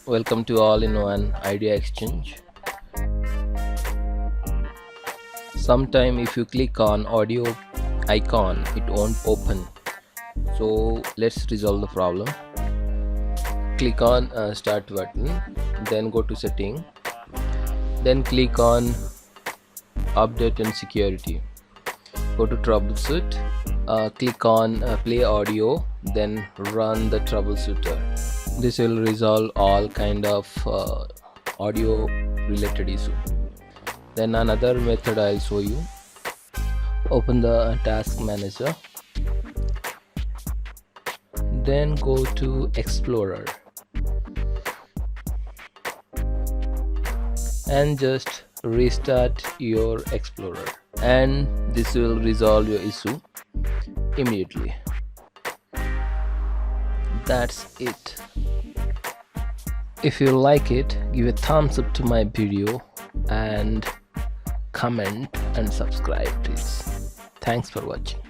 Welcome to all-in-one idea exchange. Sometime if you click on audio icon it won't open, so let's resolve the problem. Click on start button, then go to setting, then click on update and security, go to troubleshoot, click on play audio, then run the troubleshooter. This will resolve all kind of audio related issue. Then another method I'll show you. Open the task manager, then go to Explorer and just restart your Explorer, and this will resolve your issue immediately. That's it. If you like it, give a thumbs up to my video and comment and subscribe please. Thanks for watching.